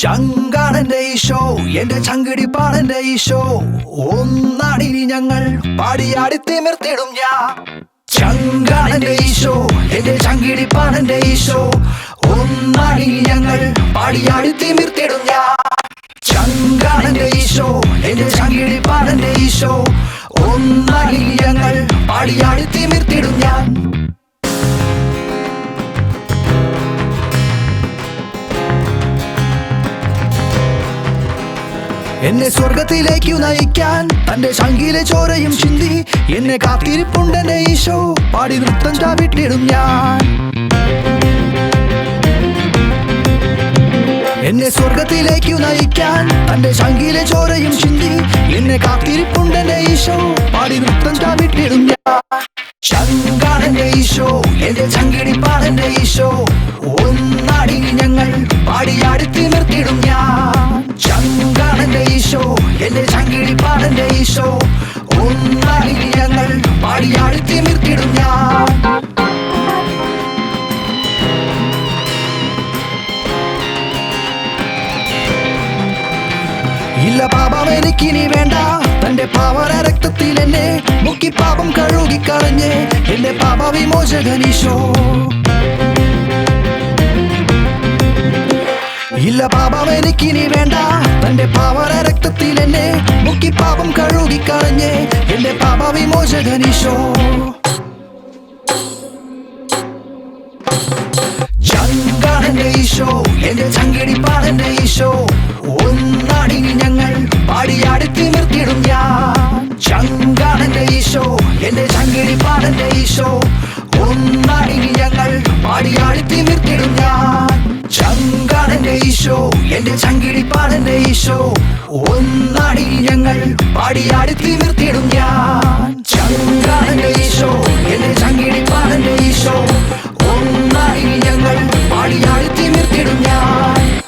ചങ്കാണെന്റെ ഈശോ, എന്റെ ചങ്കിടിപ്പാണെന്റെ ഈശോ. ഒന്നാണിനി ഞങ്ങൾ പാടിയാടി തിമിർത്തിടും ഞാൻ. ചങ്കാണെന്റെ ഈശോ, എന്റെ ചങ്കിടിപ്പാണെന്റെ ഈശോ. ഒന്നാണിനി ഞങ്ങൾ പാടിയാടി തിമിർത്തിടും ഞാൻ. ചങ്കാണെന്റെ ഈശോ, എന്റെ ചങ്കിടിപ്പാണെന്റെ ഈശോ. ഒന്നാണിനി ഞങ്ങൾ പാടിയാടി തിമിർത്തിടും ഞാൻ. എന്നെ സ്വർഗത്തിലേക്കു നയിക്കാൻ തന്റെ ശങ്കിലെ ചോരയും ചിന്തി എന്നെ കാത്തിരിപ്പുണ്ടെന്റെ ഈശോ. പാടി നൃത്തം ചാവിട്ടിടും ഞാൻ. എന്നെ സ്വർഗത്തിലേക്കു നയിക്കാൻ തന്റെ ശങ്കിലെ ചോരയും ചിന്തി എന്നെ കാത്തിരിപ്പുണ്ടെന്റെ ഈശോ. പാടി നൃത്തം ചാവിട്ടിടും ഞാൻ. ചങ്കാണെന്റെ ഈശോ, എന്റെ ചങ്കിടിപ്പാണെന്റെ ഈശോ. ഒന്നാടിനി ഞങ്ങൾ പാടിയാടി തിമിർത്തിടും ഞാൻ. ചങ്കാണെന്റെ ഈശോ, എന്റെ ചങ്കിടിപ്പാണെന്റെ ഈശോ. ഒന്നാടിനി ഞങ്ങൾ പാടിയാടി തിമിർത്തിടും ഞാൻ. ഇല്ല പാപം എനിക്കിനി വേണ്ട, തന്റെ പാവന രക്തത്തിൽ എന്നെ മുക്കി പാപം കഴുകിക്കളഞ്ഞ് എന്റെ പാപ വിമോചകനീശോ. ഇല്ല പാപം എനിക്കിനി വേണ്ട, തന്റെ പാവന രക്തത്തിൽ എന്നെ മുക്കി പാപം കഴുകിക്കളഞ്ഞ് എന്റെ പാപ വിമോചകനീശോ. ചങ്കാണെന്റെ ഈശോ, എന്റെ ചങ്കിടിപ്പാണെന്റെ ഈശോ. ഒന്നാടിനി ഞങ്ങൾ പാടിയാടി തിമിർത്തിടും ഞാൻ. ചങ്കാണെന്റെ ഈശോ, എന്റെ ചങ്കിടിപ്പാണെന്റെ ഈശോ. ഒന്നാടിനി ഞങ്ങൾ പാടിയാടി തിമിർത്തിടും ഞാൻ. ചങ്കാണെന്റെ ഈശോ, എന്റെ ചങ്കിടിപ്പാണെന്റെ ഈശോ. ഒന്നാടിനി ഞങ്ങൾ പാടിയാടി തിമിർത്തിടും ഞാൻ. ചങ്കാണെന്റെ ഈശോ, എന്റെ